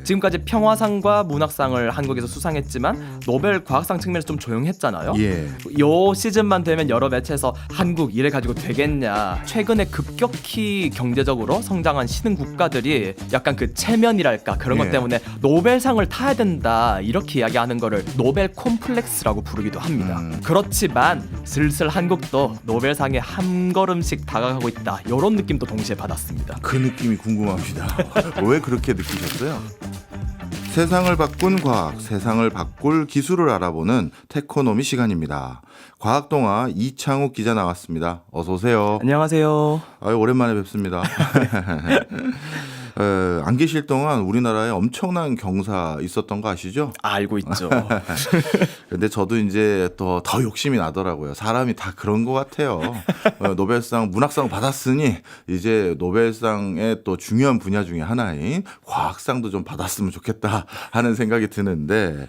지금까지 평화상과 문학상을 한국에서 수상했지만 노벨 과학상 측면에서 좀 조용했잖아요. 예. 요 시즌만 되면 여러 매체에서 한국 이래 가지고 되겠냐, 최근에 급격히 경제적으로 성장한 신흥 국가들이 약간 그 체면이랄까 그런 것 예. 때문에 노벨상을 타야 된다 이렇게 이야기하는 거를 노벨 콤플렉스라고 부르기도 합니다. 그렇지만 슬슬 한국도 노벨상에 한 걸음씩 다가가고 있다 이런 느낌도 동시에 받았습니다. 그 느낌이 궁금합니다. 왜 그렇게 느끼셨어요? 세상을 바꾼 과학, 세상을 바꿀 기술을 알아보는 테코노미 시간입니다. 과학동화 이창욱 기자 나왔습니다. 어서 오세요. 안녕하세요. 아유, 오랜만에 뵙습니다. 안 계실 동안 우리나라에 엄청난 경사 있었던 거 아시죠? 알고 있죠. 근데 저도 이제 더 욕심이 나더라고요. 사람이 다 그런 것 같아요. 노벨상 문학상 받았으니 이제 노벨상의 또 중요한 분야 중에 하나인 과학상도 좀 받았으면 좋겠다 하는 생각이 드는데,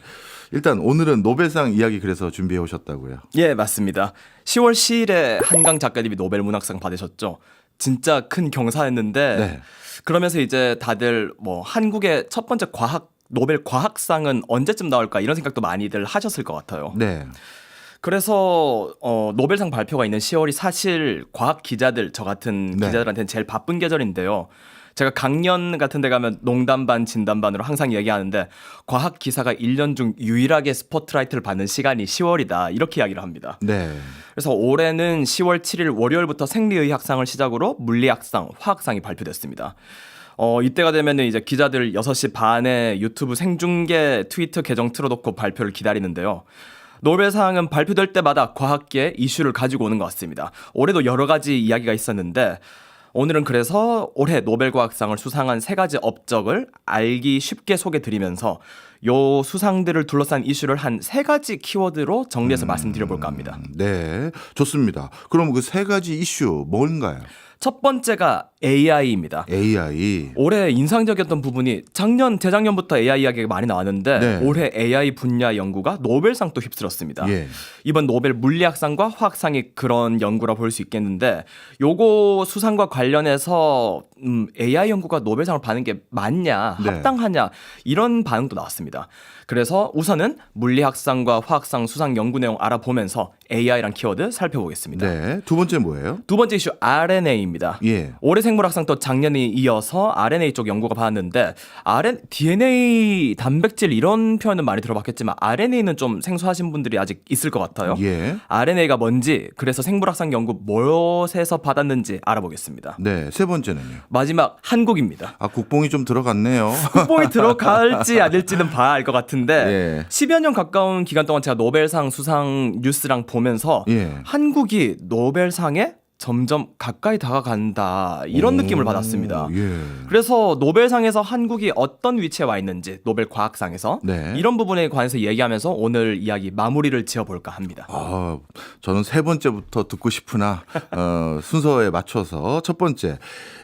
일단 오늘은 노벨상 이야기 그래서 준비해 오셨다고요. 예, 맞습니다. 10월 10일에 한강 작가님이 노벨 문학상 받으셨죠. 진짜 큰 경사였는데 네. 그러면서 이제 다들 뭐 한국의 첫 번째 노벨 과학상은 언제쯤 나올까 이런 생각도 많이들 하셨을 것 같아요. 네. 그래서 노벨상 발표가 있는 10월이 사실 과학 기자들, 저 같은 네. 기자들한테는 제일 바쁜 계절인데요. 제가 강연 같은 데 가면 농담 반 진담 반으로 항상 얘기하는데 과학 기사가 1년 중 유일하게 스포트라이트를 받는 시간이 10월이다 이렇게 이야기를 합니다. 네. 그래서 올해는 10월 7일 월요일부터 생리의학상을 시작으로 물리학상, 화학상이 발표됐습니다. 이때가 되면은 이제 기자들 6시 반에 유튜브 생중계 트위터 계정 틀어놓고 발표를 기다리는데요. 노벨상은 발표될 때마다 과학계의 이슈를 가지고 오는 것 같습니다. 올해도 여러 가지 이야기가 있었는데 오늘은 그래서 올해 노벨과학상을 수상한 3가지 업적을 알기 쉽게 소개드리면서 요 수상들을 둘러싼 이슈를 한 3가지 키워드로 정리해서 말씀드려볼까 합니다. 네. 좋습니다. 그럼 그 3가지 이슈 뭔가요? 첫 번째가 AI입니다. AI. 올해 인상적이었던 부분이 작년, 재작년부터 AI 이야기가 많이 나왔는데 네. 올해 AI 분야 연구가 노벨상도 휩쓸었습니다. 예. 이번 노벨 물리학상과 화학상이 그런 연구라 볼 수 있겠는데 요거 수상과 관련해서 AI 연구가 노벨상을 받는 게 맞냐, 네. 합당하냐 이런 반응도 나왔습니다. 그래서 우선은 물리학상과 화학상 수상 연구 내용 알아보면서 AI란 키워드 살펴보겠습니다. 네. 두 번째 뭐예요? 두 번째 이슈 RNA입니다. 예. 올해 생물학상도 작년에 이어서 RNA 쪽 연구가 받았는데 DNA, 단백질 이런 표현은 많이 들어봤겠지만 RNA는 좀 생소하신 분들이 아직 있을 것 같아요. 예. RNA가 뭔지, 그래서 생물학상 연구 무엇에서 받았는지 알아보겠습니다. 네. 세 번째는요? 마지막 한국입니다. 아, 국뽕이 좀 들어갔네요. 국뽕이 들어갈지 아닐지는 봐야 알 것 같은데 예. 10여 년 가까운 기간 동안 제가 노벨상 수상 뉴스랑 보면서 예. 한국이 노벨상에 점점 가까이 다가간다 이런 느낌을 받았습니다. 예. 그래서 노벨상에서 한국이 어떤 위치에 와 있는지, 노벨 과학상에서 네. 이런 부분에 관해서 얘기하면서 오늘 이야기 마무리를 지어볼까 합니다. 아, 저는 세 번째부터 듣고 싶으나 순서에 맞춰서 첫 번째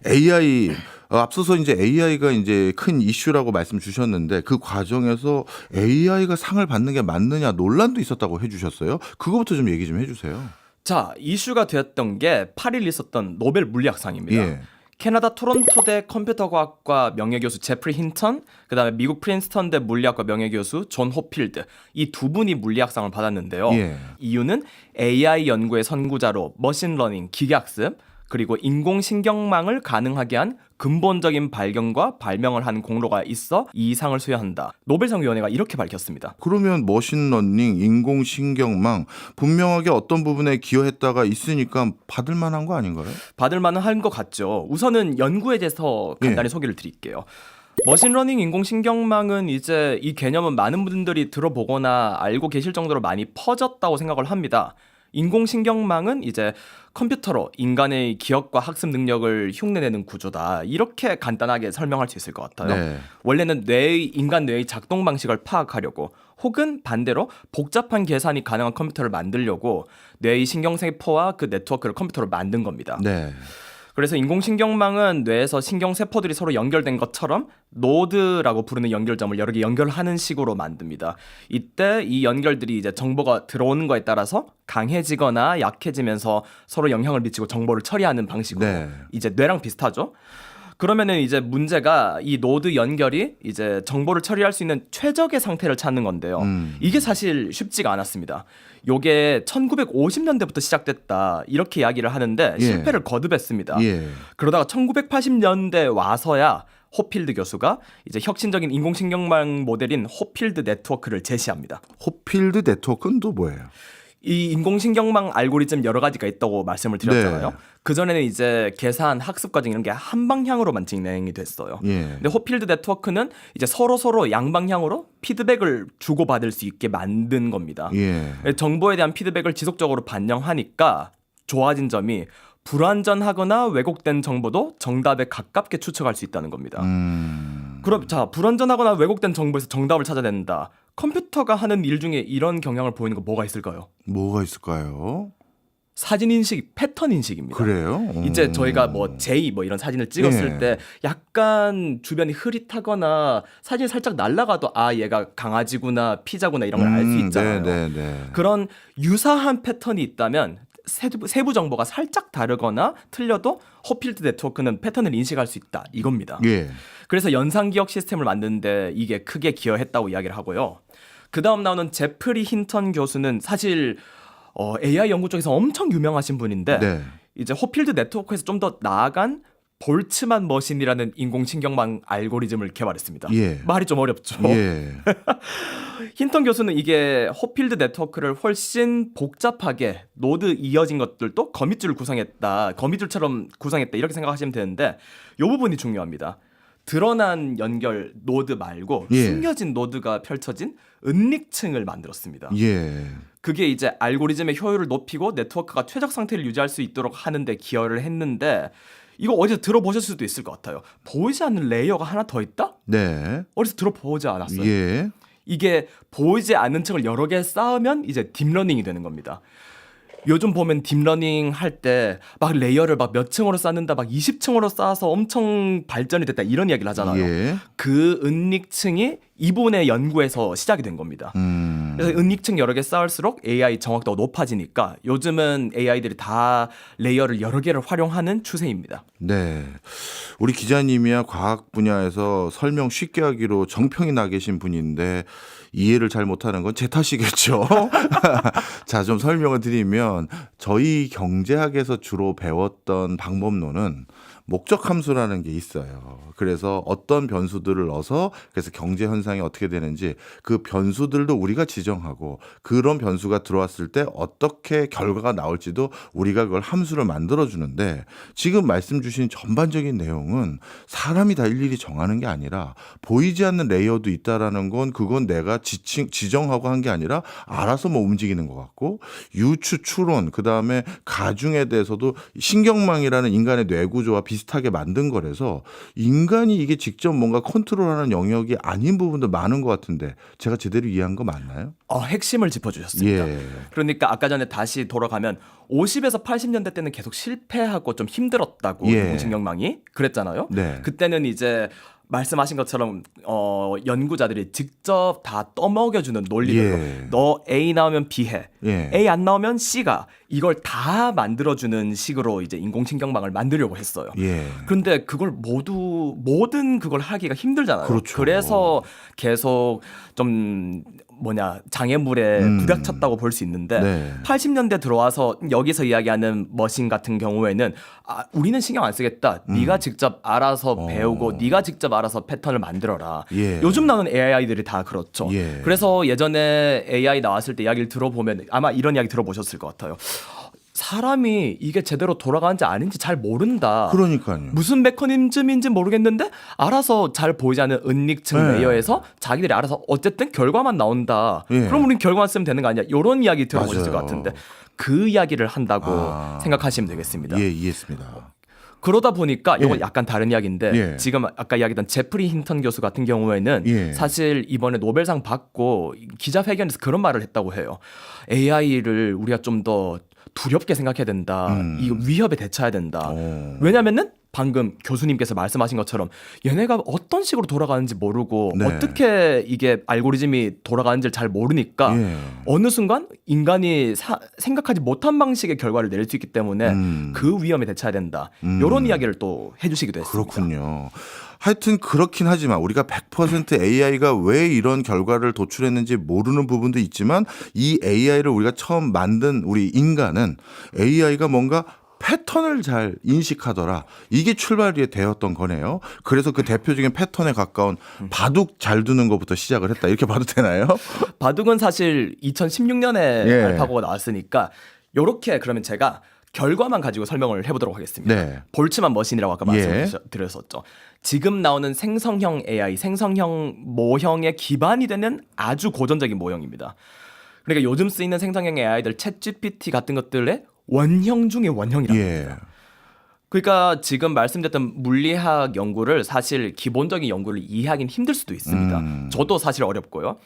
AI. 앞서서 이제 AI가 이제 큰 이슈라고 말씀 주셨는데 그 과정에서 AI가 상을 받는 게 맞느냐 논란도 있었다고 해주셨어요. 그거부터 좀 얘기 좀 해주세요. 자, 이슈가 되었던 게 8일 있었던 노벨 물리학상입니다. 예. 캐나다 토론토대 컴퓨터과학과 명예교수 제프리 힌턴, 그다음에 미국 프린스턴대 물리학과 명예교수 존 호필드, 이 두 분이 물리학상을 받았는데요. 예. 이유는 AI 연구의 선구자로 머신러닝, 기계학습, 그리고 인공신경망을 가능하게 한 근본적인 발견과 발명을 한 공로가 있어 이 상을 수여한다. 노벨상위원회가 이렇게 밝혔습니다. 그러면 머신러닝, 인공신경망 분명하게 어떤 부분에 기여했다가 있으니까 받을 만한 거 아닌가요? 받을 만은 한 것 같죠. 우선은 연구에 대해서 간단히 소개를 드릴게요. 머신러닝, 인공신경망은 이제 이 개념은 많은 분들이 들어보거나 알고 계실 정도로 많이 퍼졌다고 생각을 합니다. 인공신경망은 이제 컴퓨터로 인간의 기억과 학습 능력을 흉내내는 구조다. 이렇게 간단하게 설명할 수 있을 것 같아요. 네. 원래는 인간 뇌의 작동 방식을 파악하려고 혹은 반대로 복잡한 계산이 가능한 컴퓨터를 만들려고 뇌의 신경세포와 그 네트워크를 컴퓨터로 만든 겁니다. 네. 그래서 인공신경망은 뇌에서 신경세포들이 서로 연결된 것처럼 노드라고 부르는 연결점을 여러 개 연결하는 식으로 만듭니다. 이때 이 연결들이 이제 정보가 들어오는 거에 따라서 강해지거나 약해지면서 서로 영향을 미치고 정보를 처리하는 방식으로 네. 이제 뇌랑 비슷하죠. 그러면은 이제 문제가 이 노드 연결이 이제 정보를 처리할 수 있는 최적의 상태를 찾는 건데요. 이게 사실 쉽지가 않았습니다. 요게 1950년대부터 시작됐다 이렇게 이야기를 하는데 예. 실패를 거듭했습니다. 예. 그러다가 1980년대 와서야 호필드 교수가 이제 혁신적인 인공신경망 모델인 호필드 네트워크를 제시합니다. 호필드 네트워크는 또 뭐예요? 이 인공신경망 알고리즘 여러 가지가 있다고 말씀을 드렸잖아요. 네. 그전에는 이제 계산, 학습 과정 이런 게 한 방향으로만 진행이 됐어요. 예. 근데 호필드 네트워크는 이제 서로 양방향으로 피드백을 주고받을 수 있게 만든 겁니다. 예. 정보에 대한 피드백을 지속적으로 반영하니까 좋아진 점이 불완전하거나 왜곡된 정보도 정답에 가깝게 추측할 수 있다는 겁니다. 그럼 자, 불완전하거나 왜곡된 정보에서 정답을 찾아낸다. 컴퓨터가 하는 일 중에 이런 경향을 보이는 거 뭐가 있을까요? 뭐가 있을까요? 사진 인식, 패턴 인식입니다. 그래요? 이제 저희가 뭐 제이 뭐 이런 사진을 찍었을 예. 때 약간 주변이 흐릿하거나 사진이 살짝 날아가도 아 얘가 강아지구나 피자구나 이런 걸 알 수 있잖아요. 네. 그런 유사한 패턴이 있다면 세부 정보가 살짝 다르거나 틀려도 호필드 네트워크는 패턴을 인식할 수 있다 이겁니다. 예. 그래서 연상기억 시스템을 만드는데 이게 크게 기여했다고 이야기를 하고요. 그 다음 나오는 제프리 힌턴 교수는 사실 AI 연구 쪽에서 엄청 유명하신 분인데 네. 이제 호필드 네트워크에서 좀 더 나아간 볼츠만 머신이라는 인공신경망 알고리즘을 개발했습니다. 예. 말이 좀 어렵죠. 예. 힌턴 교수는 이게 호필드 네트워크를 훨씬 복잡하게 노드 이어진 것들도 거미줄처럼 구성했다 이렇게 생각하시면 되는데 이 부분이 중요합니다. 드러난 연결 노드 말고 예. 숨겨진 노드가 펼쳐진 은닉층을 만들었습니다. 예. 그게 이제 알고리즘의 효율을 높이고 네트워크가 최적 상태를 유지할 수 있도록 하는데 기여를 했는데 이거 어디서 들어보셨을 수도 있을 것 같아요. 보이지 않는 레이어가 하나 더 있다? 네. 어디서 들어보지 않았어요? 예. 이게 보이지 않는 층을 여러 개 쌓으면 이제 딥러닝이 되는 겁니다. 요즘 보면 딥러닝 할 때 막 레이어를 막 몇 층으로 쌓는다, 막 20층으로 쌓아서 엄청 발전이 됐다 이런 이야기를 하잖아요. 예. 그 은닉층이 이분의 연구에서 시작이 된 겁니다. 그래서 은닉층 여러 개 쌓을수록 AI 정확도가 높아지니까 요즘은 AI들이 다 레이어를 여러 개를 활용하는 추세입니다. 네. 우리 기자님이야 과학 분야에서 설명 쉽게 하기로 정평이 나 계신 분인데 이해를 잘 못하는 건 제 탓이겠죠. 자, 좀 설명을 드리면 저희 경제학에서 주로 배웠던 방법론은 목적 함수라는 게 있어요. 그래서 어떤 변수들을 넣어서 그래서 경제 현상이 어떻게 되는지 그 변수들도 우리가 지정하고 그런 변수가 들어왔을 때 어떻게 결과가 나올지도 우리가 그걸 함수를 만들어 주는데 지금 말씀 주신 전반적인 내용은 사람이 다 일일이 정하는 게 아니라 보이지 않는 레이어도 있다라는 건 그건 내가 지정하고 한 게 아니라 알아서 뭐 움직이는 것 같고 유추 추론 그다음에 가중에 대해서도 신경망이라는 인간의 뇌구조와 비슷하게 만든 거라서 인간이 이게 직접 뭔가 컨트롤하는 영역이 아닌 부분도 많은 것 같은데 제가 제대로 이해한 거 맞나요? 핵심을 짚어주셨습니다. 예. 그러니까 아까 전에 다시 돌아가면 50에서 80년대 때는 계속 실패하고 좀 힘들었다고 예. 인공신경망이 그랬잖아요. 네. 그때는 이제 말씀하신 것처럼 연구자들이 직접 다 떠먹여주는 논리대로 예. 너 A 나오면 B해, 예. A 안 나오면 C가 이걸 다 만들어주는 식으로 이제 인공신경망을 만들려고 했어요. 예. 그런데 그걸 모든 그걸 하기가 힘들잖아요. 그렇죠. 그래서 계속 좀 장애물에 부닥쳤다고 볼 수 있는데 네. 80년대 들어와서 여기서 이야기하는 머신 같은 경우에는 우리는 신경 안 쓰겠다. 네가 직접 알아서 배우고 네가 직접 알아서 패턴을 만들어라. 예. 요즘 나오는 AI들이 다 그렇죠. 예. 그래서 예전에 AI 나왔을 때 이야기를 들어보면 아마 이런 이야기 들어보셨을 것 같아요. 사람이 이게 제대로 돌아가는지 아닌지 잘 모른다. 그러니까요. 무슨 메커니즘인지 모르겠는데 알아서 잘 보이지 않는 은닉층 네. 레이어에서 자기들이 알아서 어쨌든 결과만 나온다. 예. 그럼 우린 결과만 쓰면 되는 거 아니야? 이런 이야기 들어보셨을 맞아요. 것 같은데 그 이야기를 한다고 생각하시면 되겠습니다. 예, 이해했습니다. 그러다 보니까 이건 예. 약간 다른 이야기인데 예. 지금 아까 이야기했던 제프리 힌턴 교수 같은 경우에는 예. 사실 이번에 노벨상 받고 기자회견에서 그런 말을 했다고 해요. AI를 우리가 좀 더 두렵게 생각해야 된다. 이 위협에 대처해야 된다. 왜냐면은 방금 교수님께서 말씀하신 것처럼 얘네가 어떤 식으로 돌아가는지 모르고 네. 어떻게 이게 알고리즘이 돌아가는지를 잘 모르니까 예. 어느 순간 인간이 생각하지 못한 방식의 결과를 내릴 수 있기 때문에 그 위험에 대처해야 된다. 이런 이야기를 또 해주시기도 했습니다. 그렇군요. 하여튼 그렇긴 하지만 우리가 100% AI가 왜 이런 결과를 도출했는지 모르는 부분도 있지만 이 AI를 우리가 처음 만든 우리 인간은 AI가 뭔가 패턴을 잘 인식하더라. 이게 출발이 되었던 거네요. 그래서 그 대표적인 패턴에 가까운 바둑 잘 두는 것부터 시작을 했다. 이렇게 봐도 되나요? 바둑은 사실 2016년에 예. 알파고가 나왔으니까 요렇게 그러면 제가 결과만 가지고 설명을 해보도록 하겠습니다. 네. 볼츠만 머신이라고 아까 예. 말씀드렸었죠. 지금 나오는 생성형 AI, 생성형 모형의 기반이 되는 아주 고전적인 모형입니다. 그러니까 요즘 쓰이는 생성형 AI들 챗GPT 같은 것들의 원형 중의 원형이라고 합니다. 예. 그러니까 지금 말씀드렸던 물리학 연구를 사실 기본적인 연구를 이해하기는 힘들 수도 있습니다. 저도 사실 어렵고요.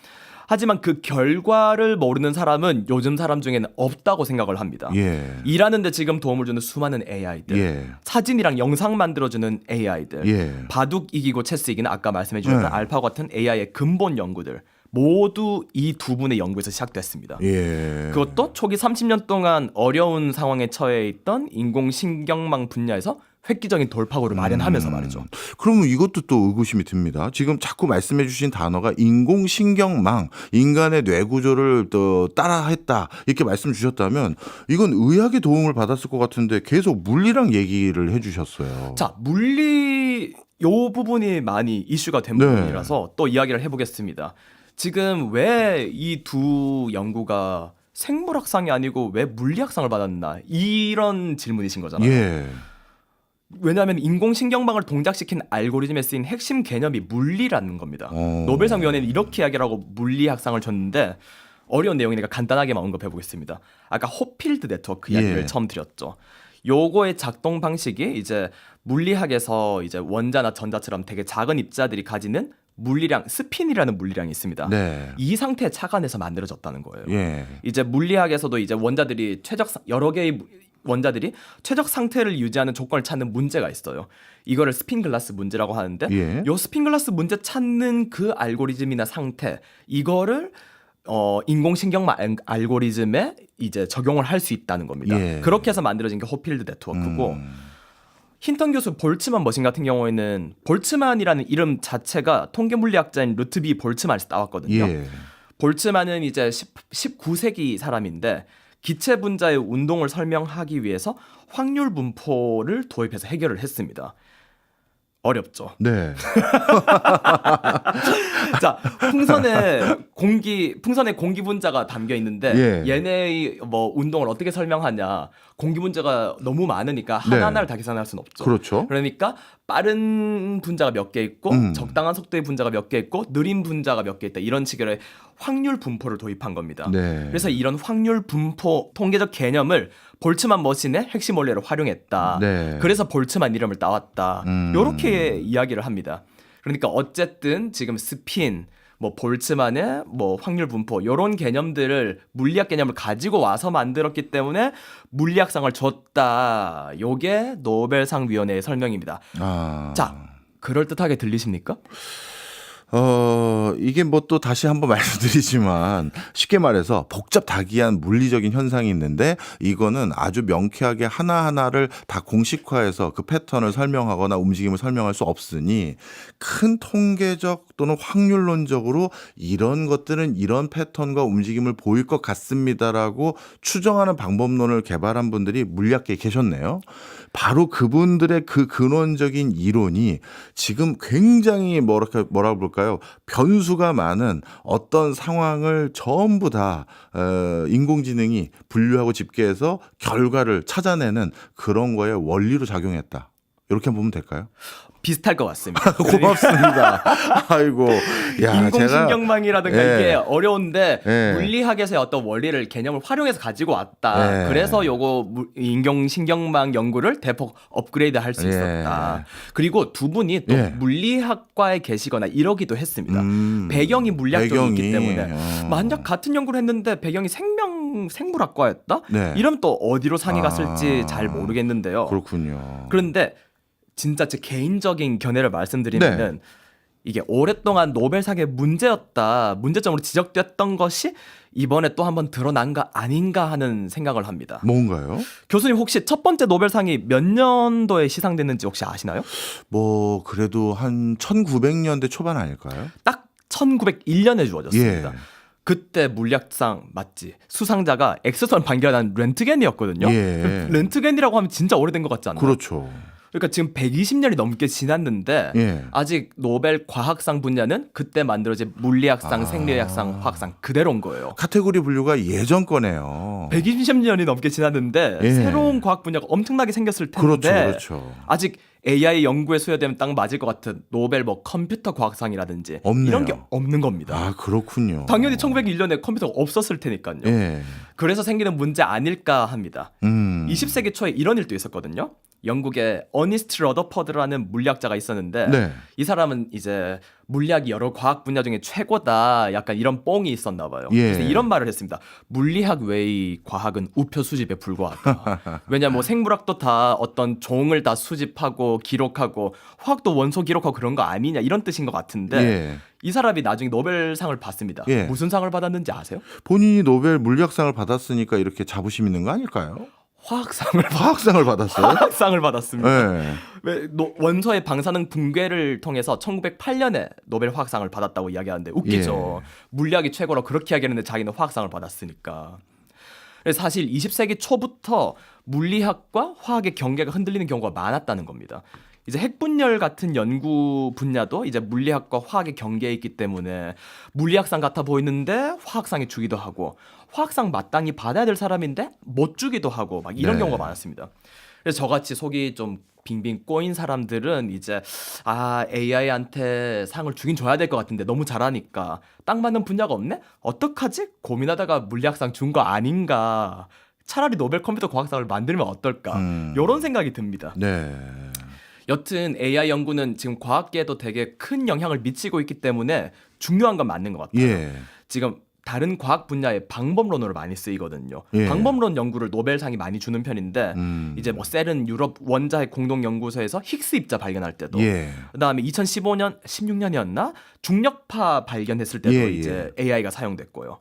하지만 그 결과를 모르는 사람은 요즘 사람 중에는 없다고 생각을 합니다. 예. 일하는데 지금 도움을 주는 수많은 AI들, 예. 사진이랑 영상 만들어주는 AI들, 예. 바둑 이기고 체스 이기는 아까 말씀해 주셨던 네. 알파고 같은 AI의 근본 연구들 모두 이 두 분의 연구에서 시작됐습니다. 예. 그것도 초기 30년 동안 어려운 상황에 처해 있던 인공신경망 분야에서 획기적인 돌파구를 마련하면서 말이죠. 그러면 이것도 또 의구심이 듭니다. 지금 자꾸 말씀해 주신 단어가 인공신경망, 인간의 뇌구조를 또 따라했다 이렇게 말씀 주셨다면 이건 의학의 도움을 받았을 것 같은데 계속 물리랑 얘기를 해 주셨어요. 자, 물리 요 부분이 많이 이슈가 된 네. 부분이라서 또 이야기를 해보겠습니다. 지금 왜 이 두 연구가 생물학상이 아니고 왜 물리학상을 받았나 이런 질문이신 거잖아요. 예. 왜냐하면 인공신경망을 동작시킨 알고리즘에 쓰인 핵심 개념이 물리라는 겁니다. 노벨상 위원회는 이렇게 이야기하고 물리학상을 줬는데 어려운 내용이니까 간단하게만 언급해보겠습니다. 아까 호필드 네트워크 이야기를 예. 처음 드렸죠. 요거의 작동 방식이 이제 물리학에서 이제 원자나 전자처럼 되게 작은 입자들이 가지는 물리량, 스핀이라는 물리량이 있습니다. 네. 이 상태에 착안해서 만들어졌다는 거예요. 예. 이제 물리학에서도 이제 원자들이 여러 개의 원자들이 최적 상태를 유지하는 조건을 찾는 문제가 있어요. 이거를 스핀 글라스 문제라고 하는데 예. 요 스핀 글라스 문제 찾는 그 알고리즘이나 상태 이거를 인공신경망 알고리즘에 이제 적용을 할 수 있다는 겁니다. 예. 그렇게 해서 만들어진 게 호필드 네트워크고 힌턴 교수 볼츠만 머신 같은 경우에는 볼츠만이라는 이름 자체가 통계 물리학자인 루트비 볼츠만에서 따왔거든요. 예. 볼츠만은 이제 19세기 사람인데 기체 분자의 운동을 설명하기 위해서 확률 분포를 도입해서 해결을 했습니다. 어렵죠. 네. 자, 풍선에 공기 분자가 담겨 있는데 예. 얘네의 뭐 운동을 어떻게 설명하냐? 공기 분자가 너무 많으니까 네. 하나하나를 다 계산할 수는 없죠. 그렇죠. 그러니까 빠른 분자가 몇 개 있고 적당한 속도의 분자가 몇 개 있고 느린 분자가 몇 개 있다. 이런 식의 확률 분포를 도입한 겁니다. 네. 그래서 이런 확률 분포 통계적 개념을 볼츠만 머신의 핵심 원리를 활용했다. 네. 그래서 볼츠만 이름을 따왔다. 이렇게 이야기를 합니다. 그러니까 어쨌든 지금 스핀, 뭐 볼츠만의 뭐 확률 분포 이런 개념들을 물리학 개념을 가지고 와서 만들었기 때문에 물리학상을 줬다. 요게 노벨상 위원회의 설명입니다. 아. 자, 그럴듯하게 들리십니까? 이게 뭐 또 다시 한번 말씀드리지만 쉽게 말해서 복잡다기한 물리적인 현상이 있는데 이거는 아주 명쾌하게 하나하나를 다 공식화해서 그 패턴을 설명하거나 움직임을 설명할 수 없으니 큰 통계적 또는 확률론적으로 이런 것들은 이런 패턴과 움직임을 보일 것 같습니다라고 추정하는 방법론을 개발한 분들이 물리학계에 계셨네요. 바로 그분들의 그 근원적인 이론이 지금 굉장히 뭐라고 볼까요? 변수가 많은 어떤 상황을 전부 다 인공지능이 분류하고 집계해서 결과를 찾아내는 그런 거에 원리로 작용했다. 이렇게 보면 될까요? 비슷할 것 같습니다. 고맙습니다. 아이고, 야, 인공신경망이라든가 제가, 이게 어려운데 예. 물리학에서의 어떤 원리를 개념을 활용해서 가지고 왔다. 예. 그래서 요거 인공신경망 연구를 대폭 업그레이드 할 수 있었다. 예. 그리고 두 분이 또 예. 물리학과에 계시거나 이러기도 했습니다. 배경이 물리학적이기 때문에 만약 같은 연구를 했는데 배경이 생물학과였다? 네. 이러면 또 어디로 상이 갔을지 잘 모르겠는데요. 그렇군요. 그런데 진짜 제 개인적인 견해를 말씀드리면은 이게 오랫동안 노벨상의 문제점으로 지적됐던 것이 이번에 또 한번 드러난 거 아닌가 하는 생각을 합니다. 뭔가요? 교수님 혹시 첫 번째 노벨상이 몇 년도에 시상됐는지 혹시 아시나요? 뭐 그래도 한 1900년대 초반 아닐까요? 딱 1901년에 주어졌습니다. 예. 그때 물리학상 맞지? 수상자가 엑스선 발견한 렌트겐이었거든요. 예. 렌트겐이라고 하면 진짜 오래된 것 같지 않나요? 그렇죠. 그러니까 지금 120년이 넘게 지났는데 예. 아직 노벨 과학상 분야는 그때 만들어진 물리학상, 생리학상, 화학상 그대로인 거예요. 카테고리 분류가 예전 거네요. 120년이 넘게 지났는데 예. 새로운 과학 분야가 엄청나게 생겼을 텐데 그렇죠, 그렇죠. 아직 AI 연구에 소요되면 딱 맞을 것 같은 노벨 뭐 컴퓨터 과학상이라든지 없네요. 이런 게 없는 겁니다. 아, 그렇군요. 당연히 1901년에 컴퓨터가 없었을 테니까요. 예. 그래서 생기는 문제 아닐까 합니다. 20세기 초에 이런 일도 있었거든요. 영국에 어니스트 러더퍼드라는 물리학자가 있었는데 네. 이 사람은 이제 물리학이 여러 과학 분야 중에 최고다 약간 이런 뽕이 있었나 봐요. 예. 그래서 이런 말을 했습니다. 물리학 외의 과학은 우표 수집에 불과하다. 왜냐면 뭐 생물학도 다 어떤 종을 다 수집하고 기록하고 화학도 원소 기록하고 그런 거 아니냐 이런 뜻인 것 같은데 예. 이 사람이 나중에 노벨상을 받습니다. 예. 무슨 상을 받았는지 아세요? 본인이 노벨 물리학상을 받았으니까 이렇게 자부심 있는 거 아닐까요? 화학상을 받았어요? 화학상을 받았습니다. 예. 왜 원소의 방사능 붕괴를 통해서 1908년에 노벨 화학상을 받았다고 이야기하는데 웃기죠. 예. 물리학이 최고로 그렇게 이야기했는데 자기는 화학상을 받았으니까. 그래서 사실 20세기 초부터 물리학과 화학의 경계가 흔들리는 경우가 많았다는 겁니다. 이제 핵분열 같은 연구 분야도 이제 물리학과 화학의 경계에 있기 때문에 물리학상 같아 보이는데 화학상이 주기도 하고 화학상 마땅히 받아야 될 사람인데 못 주기도 하고 막 이런 네. 경우가 많았습니다. 그래서 저같이 속이 좀 빙빙 꼬인 사람들은 이제 AI한테 상을 주긴 줘야 될 것 같은데 너무 잘하니까 딱 맞는 분야가 없네? 어떡하지? 고민하다가 물리학상 준 거 아닌가? 차라리 노벨 컴퓨터 과학상을 만들면 어떨까? 이런 생각이 듭니다. 네. 여튼 AI 연구는 지금 과학계에도 되게 큰 영향을 미치고 있기 때문에 중요한 건 맞는 것 같아요. 예. 지금 다른 과학 분야의 방법론으로 많이 쓰이거든요. 예. 방법론 연구를 노벨상이 많이 주는 편인데 이제 뭐 셀은 유럽 원자핵 공동 연구소에서 힉스 입자 발견할 때도 예. 그다음에 2015년 16년이었나 중력파 발견했을 때도 예, 이제 AI가 사용됐고요.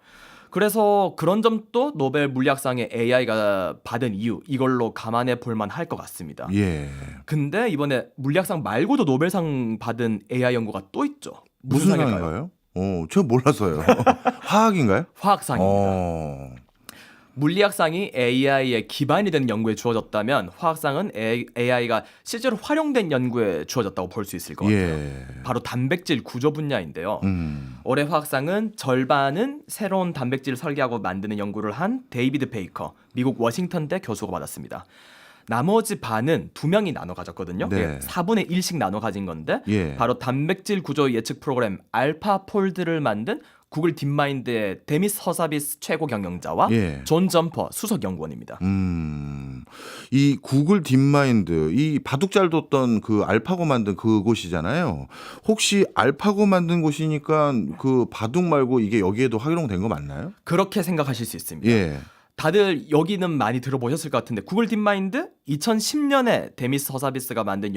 그래서 그런 점도 노벨 물리학상에 AI가 받은 이유 이걸로 감안해 볼 만할 것 같습니다. 예. 근데 이번에 물리학상 말고도 노벨상 받은 AI 연구가 또 있죠. 무슨 상일까요? 상인가요? 제가 몰랐어요. 화학인가요? 화학상입니다. 물리학상이 AI의 기반이 되는 연구에 주어졌다면 화학상은 AI가 실제로 활용된 연구에 주어졌다고 볼 수 있을 것 같아요. 예. 바로 단백질 구조 분야인데요. 음. 올해 화학상은 절반은 새로운 단백질을 설계하고 만드는 연구를 한 데이비드 베이커, 미국 워싱턴대 교수가 받았습니다. 나머지 반은 2명이 나눠 가졌거든요. 네. 4분의 1씩 나눠 가진 건데 예. 바로 단백질 구조 예측 프로그램 알파폴드를 만든 구글 딥마인드의 데미스 허사비스 최고 경영자와 예. 존 점퍼 수석 연구원입니다. 이 구글 딥마인드, 이 바둑 잘 뒀던 그 알파고 만든 그곳이잖아요. 혹시 알파고 만든 곳이니까 그 바둑 말고 이게 여기에도 활용된 거 맞나요? 그렇게 생각하실 수 있습니다. 예. 다들 여기는 많이 들어보셨을 것 같은데 구글 딥마인드 2010년에 데미스 허사비스가 만든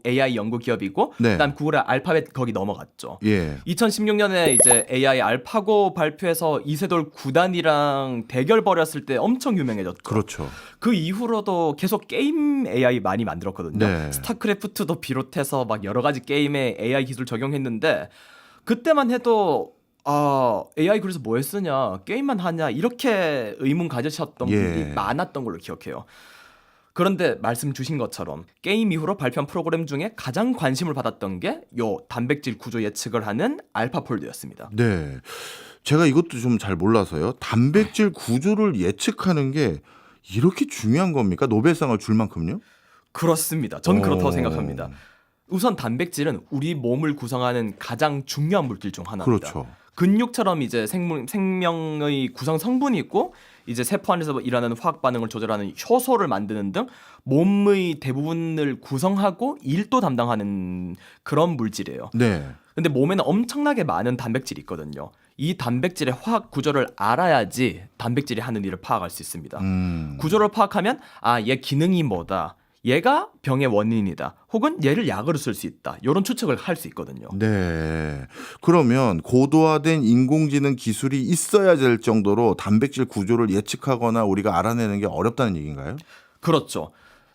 AI 연구 기업이고 네. 그다음 구글의 알파벳 거기 넘어갔죠. 예. 2016년에 이제 AI 알파고 발표해서 이세돌 9단이랑 대결 벌였을 때 엄청 유명해졌죠. 그렇죠. 그 이후로도 계속 게임 AI 많이 만들었거든요. 네. 스타크래프트도 비롯해서 막 여러 가지 게임에 AI 기술 적용했는데 그때만 해도 AI 그래서 뭐에 쓰냐 게임만 하냐 이렇게 의문 가지셨던 예. 분들이 많았던 걸로 기억해요. 그런데 말씀 주신 것처럼 게임 이후로 발표한 프로그램 중에 가장 관심을 받았던 게 요 단백질 구조 예측을 하는 알파폴드였습니다. 네. 제가 이것도 좀 잘 몰라서요. 단백질 구조를 예측하는 게 이렇게 중요한 겁니까? 노벨상을 줄 만큼요? 그렇습니다. 전 그렇다고 오. 생각합니다. 우선 단백질은 우리 몸을 구성하는 가장 중요한 물질 중 하나입니다. 그렇죠. 근육처럼 이제 생명의 구성 성분이 있고 이제 세포 안에서 일어나는 화학 반응을 조절하는 효소를 만드는 등 몸의 대부분을 구성하고 일도 담당하는 그런 물질이에요. 네. 근데 몸에는 엄청나게 많은 단백질이 있거든요. 이 단백질의 화학 구조를 알아야지 단백질이 하는 일을 파악할 수 있습니다. 구조를 파악하면 얘 기능이 뭐다. 얘가 병의 원인이다. 혹은 얘를 약으로 쓸 수 있다. 이런 추측을 할 수 있거든요. 네. 그러면 고도화된 인공지능 기술이 있어야 될 정도로 단백질 구조를 예측하거나 우리가 알아내는 게 어렵다는 얘기인가요? 그렇죠.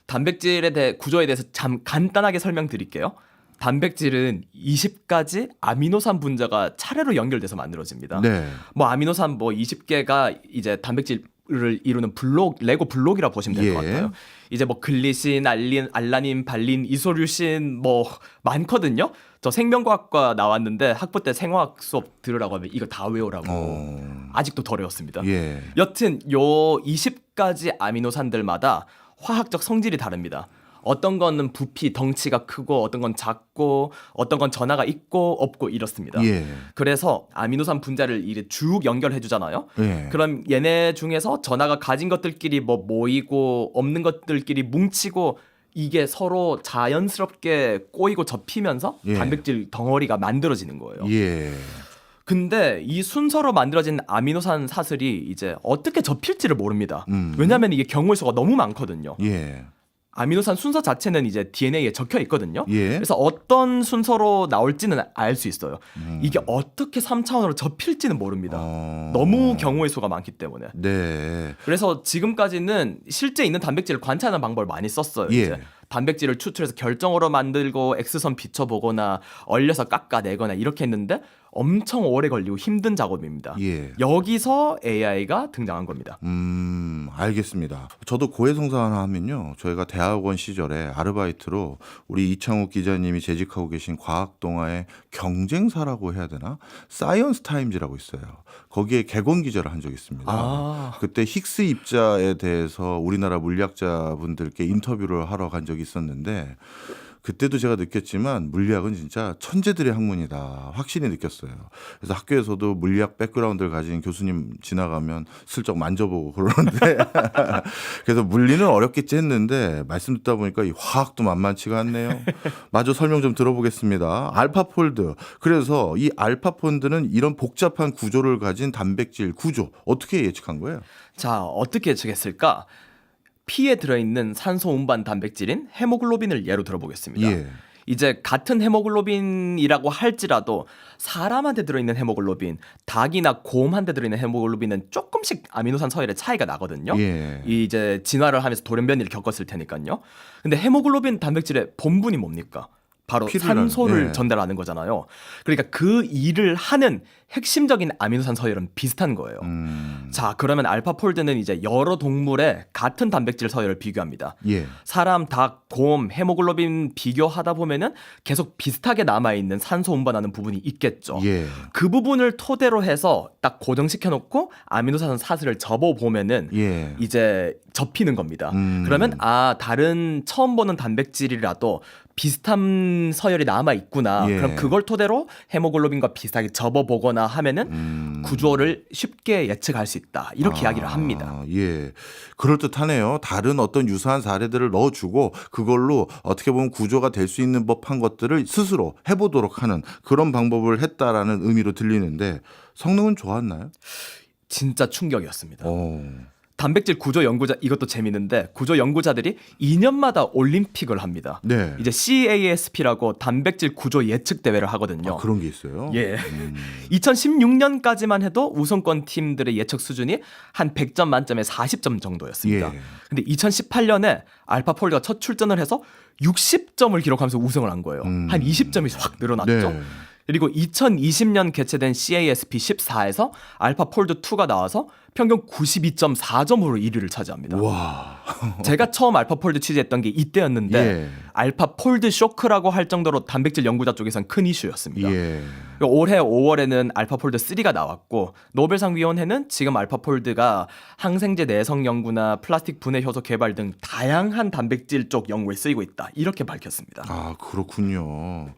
단백질에 대해 구조에 대해서 참 간단하게 설명드릴게요. 단백질은 20가지 아미노산 분자가 차례로 연결돼서 만들어집니다. 네. 뭐 아미노산 뭐 20개가 이제 단백질을 이루는 레고 블록이라 보시면 될 것 예. 같아요. 이제 뭐 글리신, 알라닌, 발린, 이소류신 뭐 많거든요. 저 생명과학과 나왔는데 학부 때 생화학 수업 들으라고 하면 이거 다 외우라고. 아직도 덜 외웠습니다. 예. 여튼 요 20가지 아미노산들마다 화학적 성질이 다릅니다. 어떤 거는 부피, 덩치가 크고 어떤 건 작고 어떤 건 전하가 있고 없고 이렇습니다. 예. 그래서 아미노산 분자를 이렇게 쭉 연결해 주잖아요. 예. 그럼 얘네 중에서 전하가 가진 것들끼리 뭐 모이고 없는 것들끼리 뭉치고 이게 서로 자연스럽게 꼬이고 접히면서 예. 단백질 덩어리가 만들어지는 거예요. 예. 근데 이 순서로 만들어진 아미노산 사슬이 이제 어떻게 접힐지를 모릅니다. 음. 왜냐하면 이게 경우의 수가 너무 많거든요. 예. 아미노산 순서 자체는 이제 DNA에 적혀 있거든요. 예. 그래서 어떤 순서로 나올지는 알 수 있어요. 이게 어떻게 3차원으로 접힐지는 모릅니다. 너무 경우의 수가 많기 때문에. 네. 그래서 지금까지는 실제 있는 단백질을 관찰하는 방법을 많이 썼어요. 예. 이제 단백질을 추출해서 결정으로 만들고 X선 비춰보거나 얼려서 깎아내거나 이렇게 했는데 엄청 오래 걸리고 힘든 작업입니다. 예. 여기서 AI가 등장한 겁니다. 알겠습니다. 저도 고해성사 하나 하면요. 저희가 대학원 시절에 아르바이트로 우리 이창욱 기자님이 재직하고 계신 과학동아의 경쟁사라고 해야 되나? 사이언스 타임즈라고 있어요. 거기에 객원 기자를 한 적이 있습니다. 아. 그때 힉스 입자에 대해서 우리나라 물리학자분들께 인터뷰를 하러 간 적이 있었는데 그때도 제가 느꼈지만 물리학은 진짜 천재들의 학문이다 확실히 느꼈어요. 그래서 학교에서도 물리학 백그라운드를 가진 교수님 지나가면 슬쩍 만져보고 그러는데 그래서 물리는 어렵겠지 했는데 말씀 듣다 보니까 이 화학도 만만치가 않네요. 마저 설명 좀 들어보겠습니다. 알파폴드. 그래서 이 알파폴드는 이런 복잡한 구조를 가진 단백질 구조 어떻게 예측한 거예요? 자, 어떻게 예측했을까? 피에 들어있는 산소 운반 단백질인 헤모글로빈을 예로 들어보겠습니다. 예. 이제 같은 헤모글로빈이라고 할지라도 사람한테 들어있는 헤모글로빈, 닭이나 곰한테 들어있는 헤모글로빈은 조금씩 아미노산 서열의 차이가 나거든요. 예. 이제 진화를 하면서 돌연변이를 겪었을 테니까요. 근데 헤모글로빈 단백질의 본분이 뭡니까? 바로 피를 산소를 예. 전달하는 거잖아요. 그러니까 그 일을 하는 핵심적인 아미노산 서열은 비슷한 거예요. 자, 그러면 알파폴드는 이제 여러 동물의 같은 단백질 서열을 비교합니다. 예. 사람, 닭, 곰, 헤모글로빈 비교하다 보면은 계속 비슷하게 남아있는 산소 운반하는 부분이 있겠죠. 예. 그 부분을 토대로 해서 딱 고정시켜 놓고 아미노산 사슬을 접어 보면은 예. 이제 접히는 겁니다. 그러면 다른 처음 보는 단백질이라도 비슷한 서열이 남아 있구나. 예. 그럼 그걸 토대로 헤모글로빈과 비슷하게 접어 보거나 하면은 구조를 쉽게 예측할 수 있다. 이렇게 이야기를 합니다. 예. 그럴듯하네요. 다른 어떤 유사한 사례들을 넣어주고 그걸로 어떻게 보면 구조가 될 수 있는 법한 것들을 스스로 해보도록 하는 그런 방법을 했다라는 의미로 들리는데 성능은 좋았나요? 진짜 충격이었습니다. 오. 단백질 구조 연구자 이것도 재밌는데 구조 연구자들이 2년마다 올림픽을 합니다. 네. 이제 CASP라고 단백질 구조 예측 대회를 하거든요. 그런 게 있어요? 예. 2016년까지만 해도 우선권 팀들의 예측 수준이 한 100점 만점에 40점 정도였습니다. 예. 근데 2018년에 알파폴드가 첫 출전을 해서 60점을 기록하면서 우승을 한 거예요. 한 20점이 확 늘어났죠. 네. 그리고 2020년 개최된 CASP 14에서 알파폴드 2가 나와서 평균 92.4점으로 1위를 차지합니다. 와. 제가 처음 알파폴드 취재했던 게 이때였는데 예. 알파폴드 쇼크라고 할 정도로 단백질 연구자 쪽에선 큰 이슈였습니다. 예. 올해 5월에는 알파폴드 3가 나왔고 노벨상 위원회는 지금 알파폴드가 항생제 내성 연구나 플라스틱 분해 효소 개발 등 다양한 단백질 쪽 연구에 쓰이고 있다. 이렇게 밝혔습니다. 아, 그렇군요.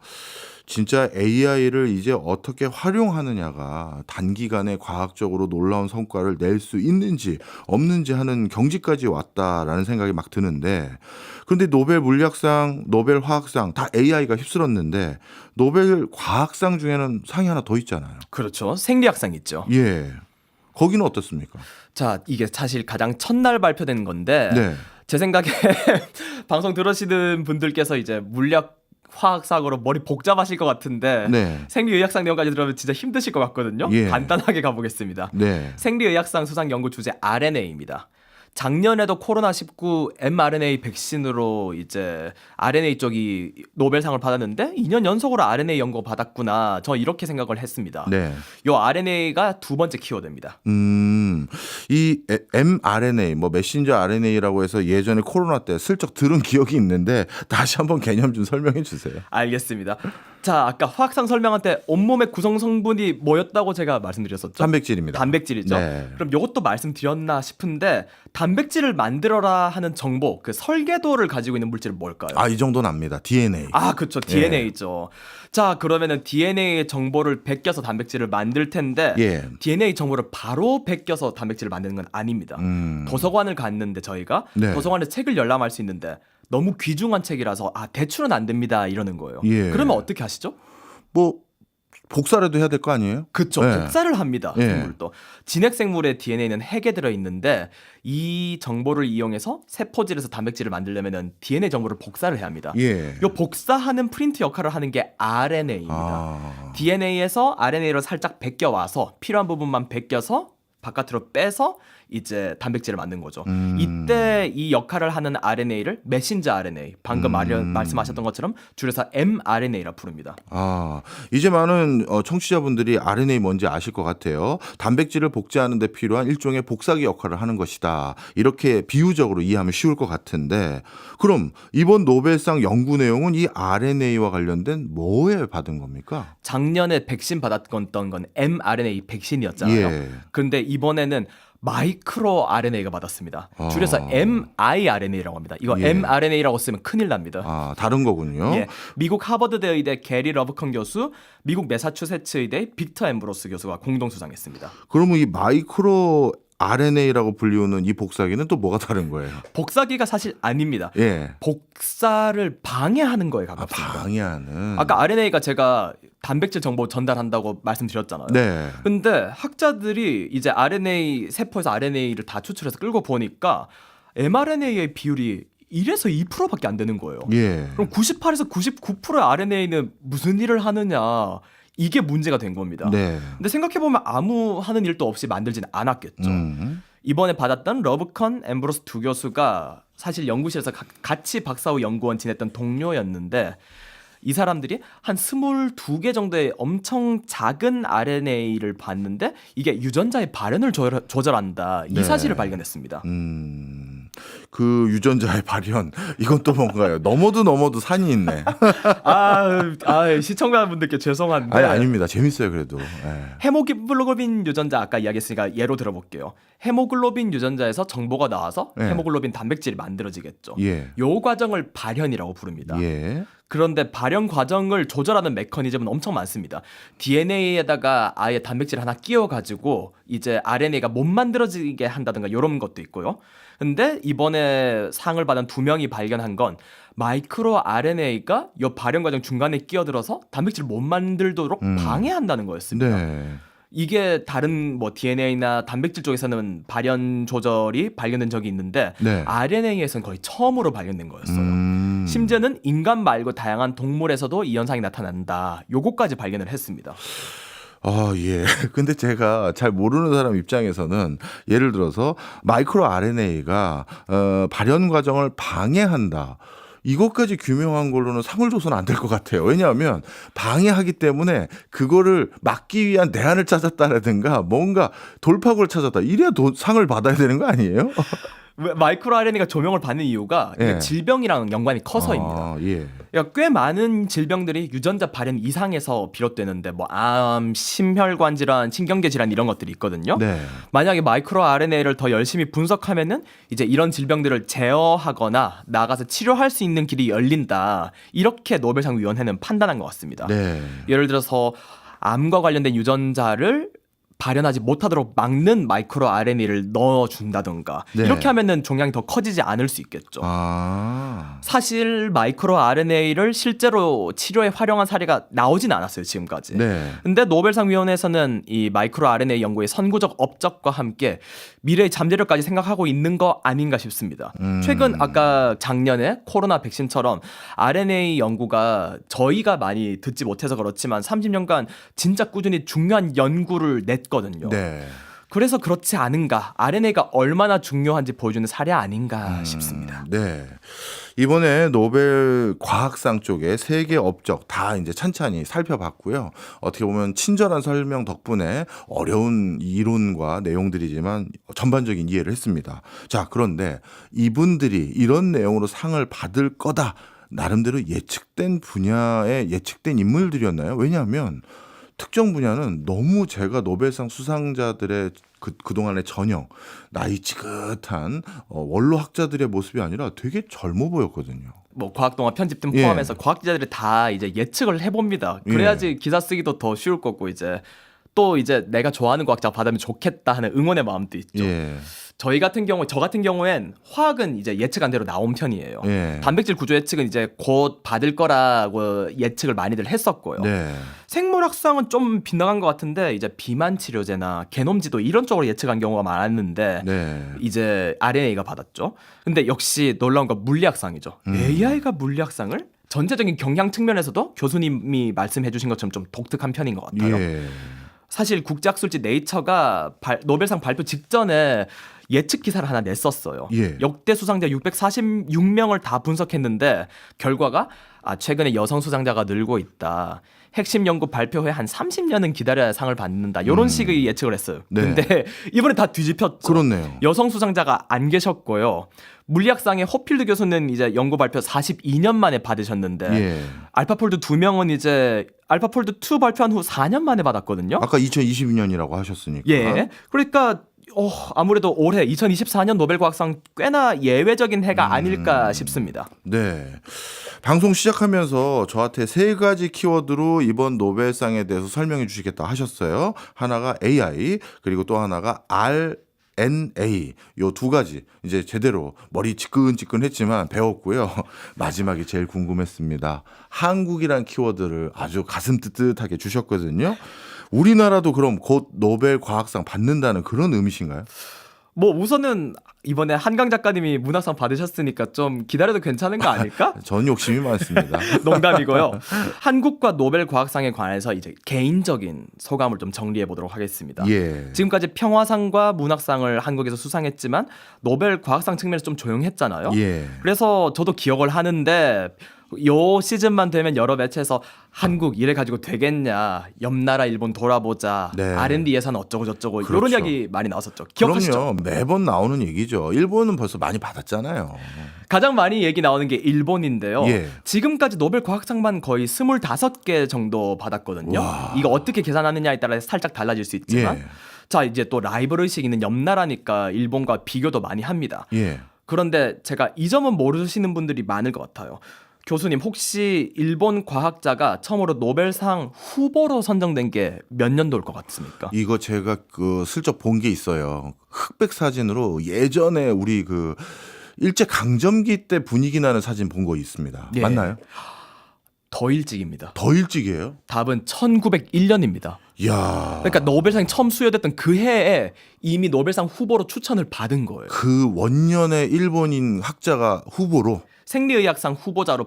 진짜 AI를 이제 어떻게 활용하느냐가 단기간에 과학적으로 놀라운 성과를 낼 수 있는지 없는지 하는 경지까지 왔다라는 생각이 막 드는데 그런데 노벨 물리학상, 노벨 화학상 다 AI가 휩쓸었는데 노벨 과학상 중에는 상이 하나 더 있잖아요. 그렇죠. 생리학상 있죠. 예. 거기는 어떻습니까? 자, 이게 사실 가장 첫날 발표된 건데 네. 제 생각에 방송 들으시는 분들께서 이제 물리학 화학상으로 머리 복잡하실 것 같은데 네. 생리의학상 내용까지 들으면 진짜 힘드실 것 같거든요. 예. 간단하게 가보겠습니다. 네. 생리의학상 수상 연구 주제 RNA입니다. 작년에도 코로나19 mRNA 백신으로 이제 RNA 쪽이 노벨상을 받았는데 2년 연속으로 RNA 연구 받았구나. 저 이렇게 생각을 했습니다. 네. 요 RNA가 두 번째 키워드입니다. 이 mRNA, 뭐 메신저 RNA라고 해서 예전에 코로나 때 슬쩍 들은 기억이 있는데 다시 한번 개념 좀 설명해 주세요. 알겠습니다. 자, 아까 화학상 설명할 때 온몸의 구성 성분이 뭐였다고 제가 말씀드렸었죠? 단백질입니다. 단백질이죠. 네. 그럼 이것도 말씀드렸나 싶은데 단백질을 만들어라 하는 정보, 그 설계도를 가지고 있는 물질은 뭘까요? 이 정도는 압니다. DNA. 그렇죠. DNA죠. 자, 그러면은 DNA의 정보를 베껴서 단백질을 만들 텐데 예. DNA 정보를 바로 베껴서 단백질을 만드는 건 아닙니다. 도서관을 갔는데 저희가 네. 도서관에 책을 열람할 수 있는데 너무 귀중한 책이라서 대출은 안 됩니다 이러는 거예요. 예. 그러면 어떻게 하시죠? 뭐 복사라도 해야 될 거 아니에요? 그쵸. 네. 복사를 합니다. 예. 생물도. 진핵생물의 DNA는 핵에 들어있는데 이 정보를 이용해서 세포질에서 단백질을 만들려면 DNA 정보를 복사를 해야 합니다. 예. 요 복사하는 프린트 역할을 하는 게 RNA입니다. DNA에서 RNA를 살짝 베껴와서 필요한 부분만 베껴서 바깥으로 빼서 이제 단백질을 만든 거죠. 이때 이 역할을 하는 RNA를 메신저 RNA, 방금 말씀하셨던 것처럼 줄여서 mRNA라 부릅니다. 이제 많은 청취자분들이 RNA 뭔지 아실 것 같아요. 단백질을 복제하는 데 필요한 일종의 복사기 역할을 하는 것이다. 이렇게 비유적으로 이해하면 쉬울 것 같은데 그럼 이번 노벨상 연구 내용은 이 RNA와 관련된 뭐에 받은 겁니까? 작년에 백신 받았던 건 mRNA 백신이었잖아요. 예. 그런데 이번에는 마이크로 RNA가 받았습니다. 줄여서 mRNA라고 합니다. 이거 예. mRNA라고 쓰면 큰일 납니다. 다른 거군요. 예, 미국 하버드대 의대 게리 러브컨 교수, 미국 매사추세츠 의대 빅터 엠브로스 교수가 공동 수상했습니다. 그러면 이 마이크로 RNA라고 불리우는 이 복사기는 또 뭐가 다른 거예요? 복사기가 사실 아닙니다. 예. 복사를 방해하는 거에 가깝습니다. 방해하는. 아까 RNA가 제가 단백질 정보 전달한다고 말씀드렸잖아요. 네. 근데 학자들이 이제 RNA 세포에서 RNA를 다 추출해서 끌고 보니까 mRNA의 비율이 1에서 2%밖에 안 되는 거예요. 예. 그럼 98에서 99%의 RNA는 무슨 일을 하느냐? 이게 문제가 된 겁니다. 네. 근데 생각해보면 아무 하는 일도 없이 만들지는 않았겠죠. 이번에 받았던 러브컨 엠브로스 두 교수가 사실 연구실에서 같이 박사 후 연구원 지냈던 동료였는데 이 사람들이 한 22개 정도의 엄청 작은 RNA를 봤는데 이게 유전자의 발현을 조절한다. 이 네. 사실을 발견했습니다. 그 유전자의 발현 이건 또 뭔가요? 넘어도 산이 있네. 시청자분들께 죄송한데 아닙니다. 재밌어요 그래도. 예. 헤모글로빈 유전자 아까 이야기했으니까 예로 들어볼게요. 헤모글로빈 유전자에서 정보가 나와서 네. 헤모글로빈 단백질이 만들어지겠죠. 예. 요 과정을 발현이라고 부릅니다. 예. 그런데 발현 과정을 조절하는 메커니즘은 엄청 많습니다. DNA에다가 아예 단백질 하나 끼워가지고 이제 RNA가 못 만들어지게 한다든가 이런 것도 있고요. 근데 이번에 상을 받은 두 명이 발견한 건 마이크로 RNA가 이 발현 과정 중간에 끼어들어서 단백질을 못 만들도록 방해한다는 거였습니다. 네. 이게 다른 뭐 DNA나 단백질 쪽에서는 발현 조절이 발견된 적이 있는데 네. RNA에서는 거의 처음으로 발견된 거였어요. 심지어는 인간 말고 다양한 동물에서도 이 현상이 나타난다. 요거까지 발견을 했습니다. 예. 근데 제가 잘 모르는 사람 입장에서는 예를 들어서 마이크로 RNA가 발현 과정을 방해한다. 이것까지 규명한 걸로는 상을 줘서는 안 될 것 같아요. 왜냐하면 방해하기 때문에 그거를 막기 위한 대안을 찾았다라든가 뭔가 돌파구를 찾았다. 이래야 상을 받아야 되는 거 아니에요? 마이크로 RNA가 조명을 받는 이유가 예. 질병이랑 연관이 커서입니다. 예. 그러니까 꽤 많은 질병들이 유전자 발현 이상에서 비롯되는데 뭐 암, 심혈관 질환, 신경계 질환 이런 것들이 있거든요. 네. 만약에 마이크로 RNA를 더 열심히 분석하면은 이제 이런 질병들을 제어하거나 나가서 치료할 수 있는 길이 열린다. 이렇게 노벨상 위원회는 판단한 것 같습니다. 네. 예를 들어서 암과 관련된 유전자를 발현하지 못하도록 막는 마이크로 RNA를 넣어준다던가 네. 이렇게 하면은 종양이 더 커지지 않을 수 있겠죠. 사실 마이크로 RNA를 실제로 치료에 활용한 사례가 나오진 않았어요, 지금까지. 네. 근데 노벨상위원회에서는 이 마이크로 RNA 연구의 선구적 업적과 함께 미래의 잠재력까지 생각하고 있는 거 아닌가 싶습니다. 최근 아까 작년에 코로나 백신처럼 RNA 연구가 저희가 많이 듣지 못해서 그렇지만 30년간 진짜 꾸준히 중요한 연구를 냈거든요. 네. 그래서 그렇지 않은가, RNA가 얼마나 중요한지 보여주는 사례 아닌가 싶습니다. 네. 이번에 노벨 과학상 쪽에 세계 업적 다 이제 찬찬히 살펴봤고요. 어떻게 보면 친절한 설명 덕분에 어려운 이론과 내용들이지만 전반적인 이해를 했습니다. 자, 그런데 이분들이 이런 내용으로 상을 받을 거다. 나름대로 예측된 분야의 예측된 인물들이었나요? 왜냐하면 특정 분야는 너무 제가 노벨상 수상자들의 그동안의 전형, 나이 지긋한 원로 학자들의 모습이 아니라 되게 젊어 보였거든요. 뭐 과학동화 편집 등 예. 포함해서 과학 기자들이 다 이제 예측을 해봅니다. 그래야지 기사 쓰기도 더 쉬울 거고 이제 또 이제 내가 좋아하는 과학자 받으면 좋겠다 하는 응원의 마음도 있죠. 예. 저 같은 경우엔 화학은 이제 예측한 대로 나온 편이에요. 예. 단백질 구조 예측은 이제 곧 받을 거라고 예측을 많이들 했었고요. 네. 생물학상은 좀 빗나간 것 같은데 이제 비만 치료제나 게놈 지도 이런 쪽으로 예측한 경우가 많았는데 네. 이제 RNA가 받았죠. 근데 역시 놀라운 건 물리학상이죠. AI가 물리학상을 전체적인 경향 측면에서도 교수님이 말씀해 주신 것처럼 좀 독특한 편인 것 같아요. 예. 사실 국제학술지 네이처가 노벨상 발표 직전에 예측 기사를 하나 냈었어요. 예. 역대 수상자 646명을 다 분석했는데 결과가 최근에 여성 수상자가 늘고 있다. 핵심 연구 발표 후에 한 30년은 기다려야 상을 받는다. 이런 식의 예측을 했어요. 네. 근데 이번에 다 뒤집혔죠. 그렇네요. 여성 수상자가 안 계셨고요. 물리학상의 허필드 교수는 이제 연구 발표 42년 만에 받으셨는데 예. 알파폴드 2명은 이제 알파폴드 2 발표한 후 4년 만에 받았거든요. 아까 2022년이라고 하셨으니까. 예. 그러니까 아무래도 올해 2024년 노벨 과학상 꽤나 예외적인 해가 아닐까 싶습니다. 네. 방송 시작하면서 저한테 세 가지 키워드로 이번 노벨상에 대해서 설명해 주시겠다 하셨어요. 하나가 AI, 그리고 또 하나가 RNA. 요 두 가지 이제 제대로 머리 지끈지끈했지만 배웠고요. 마지막이 제일 궁금했습니다. 한국이란 키워드를 아주 가슴 뜨뜻하게 주셨거든요. 우리나라도 그럼 곧 노벨 과학상 받는다는 그런 의미신가요? 뭐 우선은 이번에 한강 작가님이 문학상 받으셨으니까 좀 기다려도 괜찮은 거 아닐까? 전 욕심이 많습니다. 농담이고요. 한국과 노벨 과학상에 관해서 이제 개인적인 소감을 좀 정리해 보도록 하겠습니다. 예. 지금까지 평화상과 문학상을 한국에서 수상했지만 노벨 과학상 측면에서 좀 조용했잖아요. 예. 그래서 저도 기억을 하는데 요 시즌만 되면 여러 매체에서 한국 이래 가지고 되겠냐, 옆나라 일본 돌아보자, 네. R&D 예산 어쩌고 저쩌고 그렇죠. 이런 이야기 많이 나왔었죠. 기억하시죠? 그럼요. 매번 나오는 얘기죠. 일본은 벌써 많이 받았잖아요. 가장 많이 얘기 나오는 게 일본인데요. 예. 지금까지 노벨 과학상만 거의 25개 정도 받았거든요. 와. 이거 어떻게 계산하느냐에 따라 살짝 달라질 수 있지만 예. 자, 이제 또 라이벌 의식 있는 옆나라니까 일본과 비교도 많이 합니다. 예. 그런데 제가 이 점은 모르시는 분들이 많을 것 같아요. 교수님, 혹시 일본 과학자가 처음으로 노벨상 후보로 선정된 게 몇 년도일 것 같습니까? 이거 제가 슬쩍 본 게 있어요. 흑백 사진으로 예전에 우리 일제 강점기 때 분위기 나는 사진 본 거 있습니다. 예. 맞나요? 더 일찍입니다. 더 일찍이에요? 답은 1901년입니다. 이야. 그러니까 노벨상이 처음 수여됐던 그 해에 이미 노벨상 후보로 추천을 받은 거예요. 그 원년의 일본인 학자가 후보로. 생리의학상 후보자로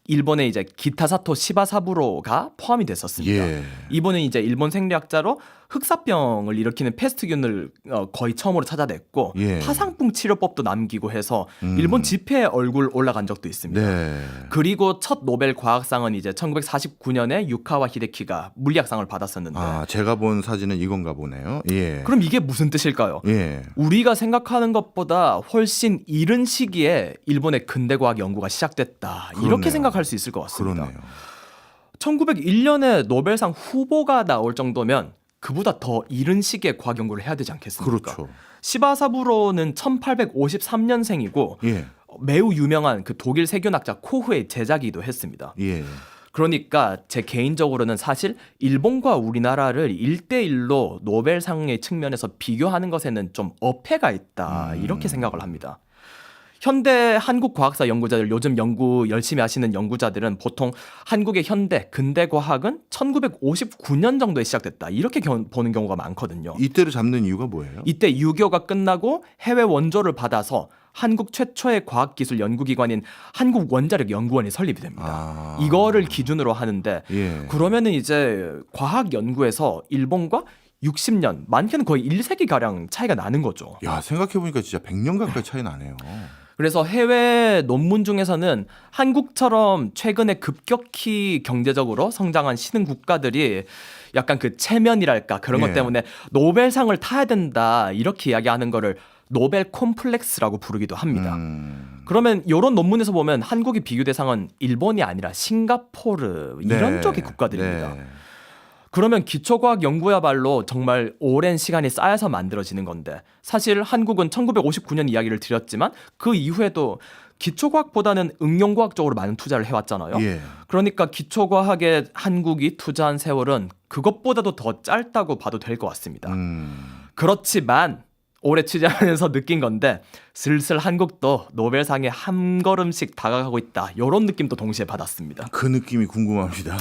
일본의 이제 기타사토 시바사부로가 포함이 됐었습니다. 예. 이분은 이제 일본 생리학자로 흑사병을 일으키는 패스트균을 거의 처음으로 찾아냈고 예. 파상풍 치료법도 남기고 해서 일본 지폐에 얼굴 올라간 적도 있습니다. 네. 그리고 첫 노벨 과학상은 이제 1949년에 유카와 히데키가 물리학상을 받았었는데 제가 본 사진은 이건가 보네요. 예. 그럼 이게 무슨 뜻일까요? 예. 우리가 생각하는 것보다 훨씬 이른 시기에 일본의 근대과학 연구가 시작됐다. 이렇게 그러네요. 생각할 수 있을 것 같습니다. 그러네요. 1901년에 노벨상 후보가 나올 정도면 그보다 더 이른 시기에 과학 연구를 해야 되지 않겠습니까? 그렇죠. 시바사부로는 1853년생이고 예. 매우 유명한 그 독일 세균학자 코흐의 제자기도 했습니다. 예. 그러니까 제 개인적으로는 사실 일본과 우리나라를 1대1로 노벨상의 측면에서 비교하는 것에는 좀 어폐가 있다. 이렇게 생각을 합니다. 현대 한국 과학사 연구자들, 요즘 연구 열심히 하시는 연구자들은 보통 한국의 현대 근대 과학은 1959년 정도에 시작됐다. 이렇게 보는 경우가 많거든요. 이때를 잡는 이유가 뭐예요? 이때 유교가 끝나고 해외 원조를 받아서 한국 최초의 과학기술 연구기관인 한국원자력연구원이 설립이 됩니다. 이거를 기준으로 하는데 예. 그러면은 이제 과학 연구에서 일본과 60년, 많게는 거의 1세기 가량 차이가 나는 거죠. 야, 생각해보니까 진짜 100년 가까이 차이 나네요. 그래서 해외 논문 중에서는 한국처럼 최근에 급격히 경제적으로 성장한 신흥 국가들이 약간 그 체면이랄까 그런 것 예. 때문에 노벨상을 타야 된다 이렇게 이야기하는 거를 노벨 콤플렉스라고 부르기도 합니다. 그러면 이런 논문에서 보면 한국의 비교 대상은 일본이 아니라 싱가포르 이런 네. 쪽의 국가들입니다. 네. 그러면 기초과학 연구야말로 정말 오랜 시간이 쌓여서 만들어지는 건데 사실 한국은 1959년 이야기를 드렸지만 그 이후에도 기초과학보다는 응용과학 쪽으로 많은 투자를 해왔잖아요. 예. 그러니까 기초과학에 한국이 투자한 세월은 그것보다도 더 짧다고 봐도 될 것 같습니다. 그렇지만 올해 취재하면서 느낀 건데 슬슬 한국도 노벨상에 한 걸음씩 다가가고 있다. 이런 느낌도 동시에 받았습니다. 그 느낌이 궁금합니다.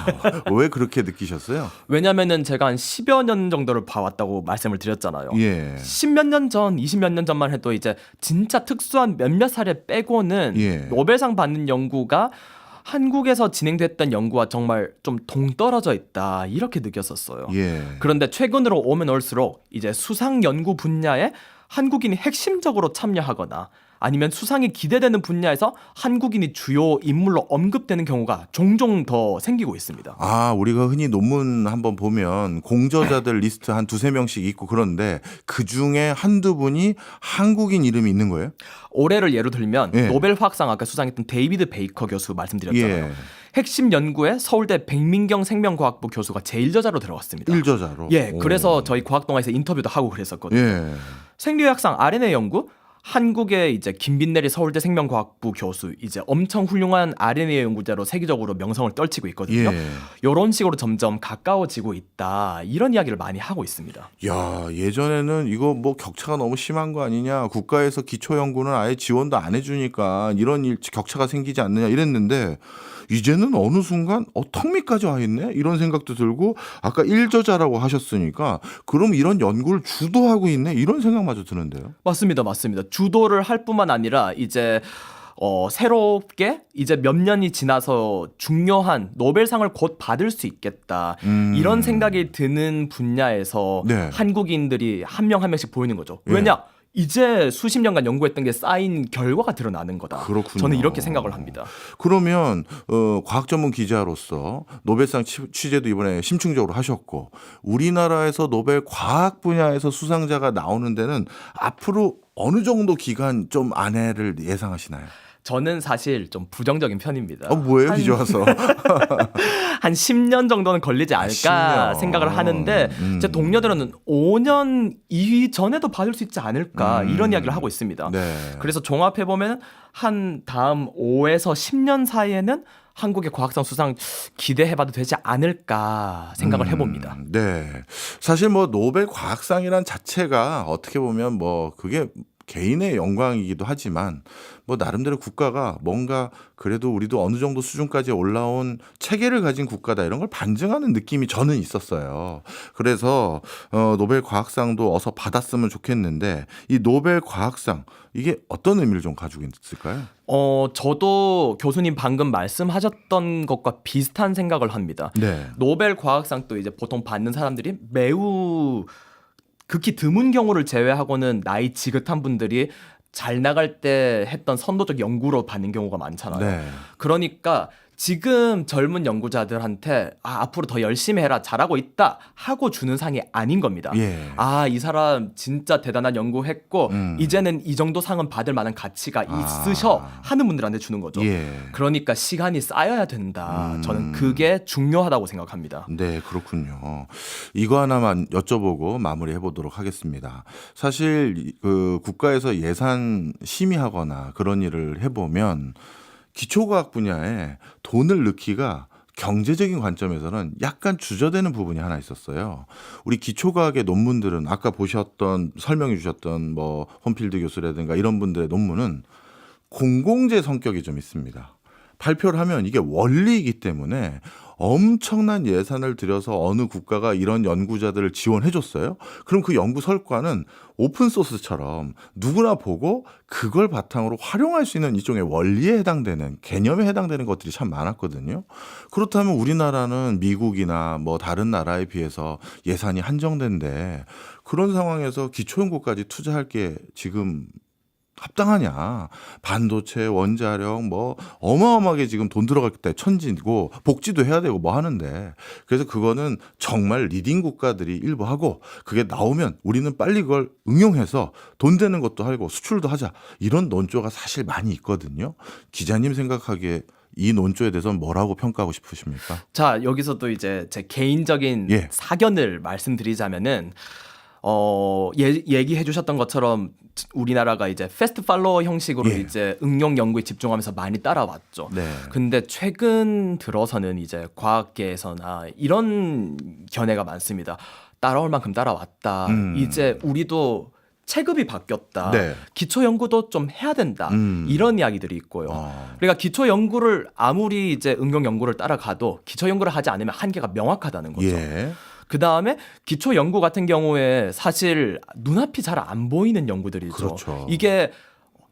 왜 그렇게 느끼셨어요? 왜냐면은 제가 한 10여 년 정도를 봐왔다고 말씀을 드렸잖아요. 예. 10몇 년 전, 20몇 년 전만 해도 이제 진짜 특수한 몇몇 사례 빼고는 예. 노벨상 받는 연구가 한국에서 진행됐던 연구와 정말 좀 동떨어져 있다. 이렇게 느꼈었어요. 예. 그런데 최근으로 오면 올수록 이제 수상 연구 분야에 한국인이 핵심적으로 참여하거나 아니면 수상이 기대되는 분야에서 한국인이 주요 인물로 언급되는 경우가 종종 더 생기고 있습니다. 아, 우리가 흔히 논문 한번 보면 공저자들 리스트 한 두세 명씩 있고 그런데 그 중에 한두 분이 한국인 이름이 있는 거예요? 올해를 예로 들면 예. 노벨 화학상 아까 수상했던 데이비드 베이커 교수 말씀드렸잖아요. 예. 핵심 연구에 서울대 백민경 생명과학부 교수가 제1저자로 들어갔습니다. 1저자로. 예, 그래서 저희 과학동아에서 인터뷰도 하고 그랬었거든요. 예. 생리학상 RNA 연구 한국의 이제 김빈내리 서울대 생명과학부 교수 이제 엄청 훌륭한 RNA 연구자로 세계적으로 명성을 떨치고 있거든요. 예. 이런 식으로 점점 가까워지고 있다. 이런 이야기를 많이 하고 있습니다. 야, 예전에는 이거 뭐 격차가 너무 심한 거 아니냐. 국가에서 기초 연구는 아예 지원도 안 해주니까 이런 격차가 생기지 않느냐 이랬는데 이제는 어느 순간 턱밑까지 와 있네 이런 생각도 들고 아까 1저자라고 하셨으니까 그럼 이런 연구를 주도하고 있네 이런 생각마저 드는데요. 맞습니다. 주도를 할 뿐만 아니라 이제 새롭게 이제 몇 년이 지나서 중요한 노벨상을 곧 받을 수 있겠다. 이런 생각이 드는 분야에서 네. 한국인들이 한 명 한 명씩 보이는 거죠. 예. 왜냐? 이제 수십 년간 연구했던 게 쌓인 결과가 드러나는 거다. 그렇군요. 저는 이렇게 생각을 합니다. 그러면 과학 전문 기자로서 노벨상 취재도 이번에 심층적으로 하셨고 우리나라에서 노벨 과학 분야에서 수상자가 나오는 데는 앞으로 어느 정도 기간 좀 안에를 예상하시나요? 저는 사실 좀 부정적인 편입니다. 뭐예요? 이제 와서. 한 10년 정도는 걸리지 않을까 10년. 생각을 하는데 제 동료들은 5년 이전에도 받을 수 있지 않을까 이런 이야기를 하고 있습니다. 네. 그래서 종합해 보면 한 다음 5에서 10년 사이에는 한국의 과학상 수상 기대해봐도 되지 않을까 생각을 해봅니다. 네. 사실 뭐 노벨 과학상이란 자체가 어떻게 보면 뭐 그게 개인의 영광이기도 하지만 뭐 나름대로 국가가 뭔가 그래도 우리도 어느 정도 수준까지 올라온 체계를 가진 국가다 이런 걸 반증하는 느낌이 저는 있었어요. 그래서 노벨 과학상도 어서 받았으면 좋겠는데 이 노벨 과학상 이게 어떤 의미를 좀 가지고 있을까요? 저도 교수님 방금 말씀하셨던 것과 비슷한 생각을 합니다. 네. 노벨 과학상 또 이제 보통 받는 사람들이 매우 극히 드문 경우를 제외하고는 나이 지긋한 분들이 잘 나갈 때 했던 선도적 연구로 받는 경우가 많잖아요. 네. 그러니까 지금 젊은 연구자들한테 앞으로 더 열심히 해라 잘하고 있다 하고 주는 상이 아닌 겁니다. 예. 이 사람 진짜 대단한 연구했고 이제는 이 정도 상은 받을 만한 가치가 있으셔 하는 분들한테 주는 거죠. 예. 그러니까 시간이 쌓여야 된다. 저는 그게 중요하다고 생각합니다. 네, 그렇군요. 이거 하나만 여쭤보고 마무리해 보도록 하겠습니다. 사실 그 국가에서 예산 심의하거나 그런 일을 해보면 기초과학 분야에 돈을 넣기가 경제적인 관점에서는 약간 주저되는 부분이 하나 있었어요. 우리 기초과학의 논문들은 아까 보셨던 설명해 주셨던 뭐 홈필드 교수라든가 이런 분들의 논문은 공공재 성격이 좀 있습니다. 발표를 하면 이게 원리이기 때문에 엄청난 예산을 들여서 어느 국가가 이런 연구자들을 지원해 줬어요. 그럼 그 연구 성과는 오픈소스처럼 누구나 보고 그걸 바탕으로 활용할 수 있는 일종의 원리에 해당되는 개념에 해당되는 것들이 참 많았거든요. 그렇다면 우리나라는 미국이나 뭐 다른 나라에 비해서 예산이 한정된데 그런 상황에서 기초연구까지 투자할 게 지금 합당하냐. 반도체, 원자력 뭐 어마어마하게 지금 돈 들어갈 때 천지고 복지도 해야 되고 뭐 하는데 그래서 그거는 정말 리딩 국가들이 일부 하고 그게 나오면 우리는 빨리 그걸 응용해서 돈 되는 것도 하고 수출도 하자. 이런 논조가 사실 많이 있거든요. 기자님 생각하기에 이 논조에 대해서는 뭐라고 평가하고 싶으십니까? 자, 여기서도 이제 제 개인적인 예. 사견을 말씀드리자면은 얘기해 주셨던 것처럼 우리나라가 이제 패스트 팔로워 형식으로 예. 이제 응용 연구에 집중하면서 많이 따라왔죠. 네. 근데 최근 들어서는 이제 과학계에서나 이런 견해가 많습니다. 따라올 만큼 따라왔다. 이제 우리도 체급이 바뀌었다. 네. 기초 연구도 좀 해야 된다. 이런 이야기들이 있고요. 그러니까 기초 연구를 아무리 이제 응용 연구를 따라가도 기초 연구를 하지 않으면 한계가 명확하다는 거죠. 예. 그 다음에 기초 연구 같은 경우에 사실 눈앞이 잘 안 보이는 연구들이죠. 그렇죠. 이게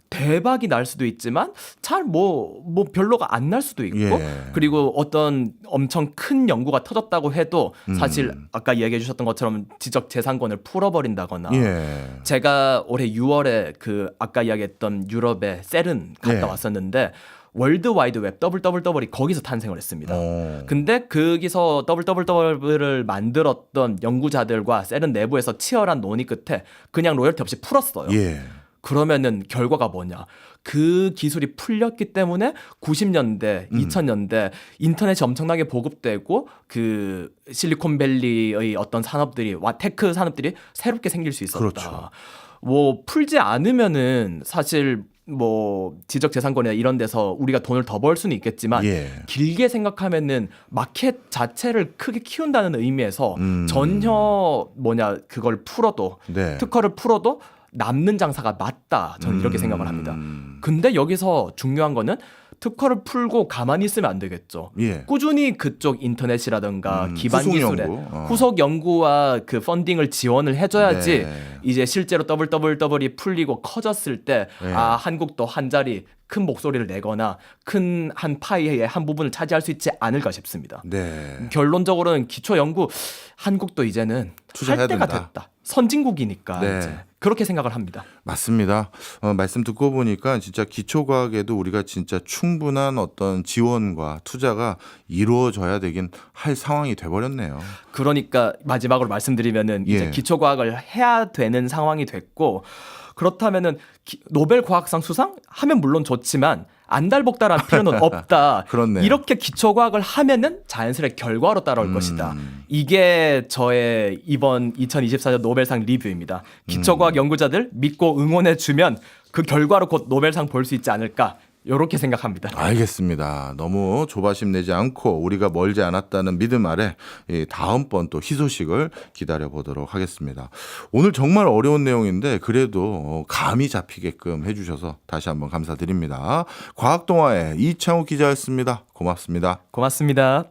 대박이 날 수도 있지만 잘 뭐 별로가 안 날 수도 있고 예. 그리고 어떤 엄청 큰 연구가 터졌다고 해도 사실 아까 얘기해 주셨던 것처럼 지적 재산권을 풀어버린다거나 예. 제가 올해 6월에 그 아까 이야기했던 유럽의 세른 갔다 예. 왔었는데 월드 와이드 웹 WWW이 거기서 탄생을 했습니다. 어. 근데 거기서 WWW를 만들었던 연구자들과 세른 내부에서 치열한 논의 끝에 그냥 로열티 없이 풀었어요. 예. 그러면은 결과가 뭐냐? 그 기술이 풀렸기 때문에 90년대, 2000년대 인터넷이 엄청나게 보급되고 그 실리콘밸리의 어떤 산업들이 테크 산업들이 새롭게 생길 수 있었다. 그렇죠. 뭐 풀지 않으면은 사실 뭐 지적재산권이나 이런 데서 우리가 돈을 더 벌 수는 있겠지만 예. 길게 생각하면은 마켓 자체를 크게 키운다는 의미에서 전혀 그걸 풀어도 네. 특허를 풀어도 남는 장사가 맞다. 저는 이렇게 생각을 합니다. 근데 여기서 중요한 거는 특허를 풀고 가만히 있으면 안 되겠죠. 예. 꾸준히 그쪽 인터넷이라든가 기반 후속 기술에 연구. 후속 연구와 그 펀딩을 지원을 해줘야지 네. 이제 실제로 WWW이 풀리고 커졌을 때 네. 한국도 한 자리 큰 목소리를 내거나 큰 한 파이의 한 부분을 차지할 수 있지 않을까 싶습니다. 네. 결론적으로는 기초 연구 한국도 이제는 투자해야 할 때가 된다. 됐다. 선진국이니까 네. 이제 그렇게 생각을 합니다. 맞습니다. 말씀 듣고 보니까 진짜 기초과학에도 우리가 진짜 충분한 어떤 지원과 투자가 이루어져야 되긴 할 상황이 돼버렸네요. 그러니까 마지막으로 말씀드리면은 예. 이제 기초과학을 해야 되는 상황이 됐고 그렇다면은 노벨 과학상 수상 하면 물론 좋지만 안달복달할 필요는 없다. 그렇네요. 이렇게 기초과학을 하면은 자연스레 결과로 따라올 것이다. 이게 저의 이번 2024년 노벨상 리뷰입니다. 기초과학 연구자들 믿고 응원해 주면 그 결과로 곧 노벨상 볼 수 있지 않을까. 이렇게 생각합니다. 알겠습니다. 너무 조바심 내지 않고 우리가 멀지 않았다는 믿음 아래 다음번 또 희소식을 기다려 보도록 하겠습니다. 오늘 정말 어려운 내용인데 그래도 감이 잡히게끔 해주셔서 다시 한번 감사드립니다. 과학동화의 이창욱 기자였습니다. 고맙습니다. 고맙습니다.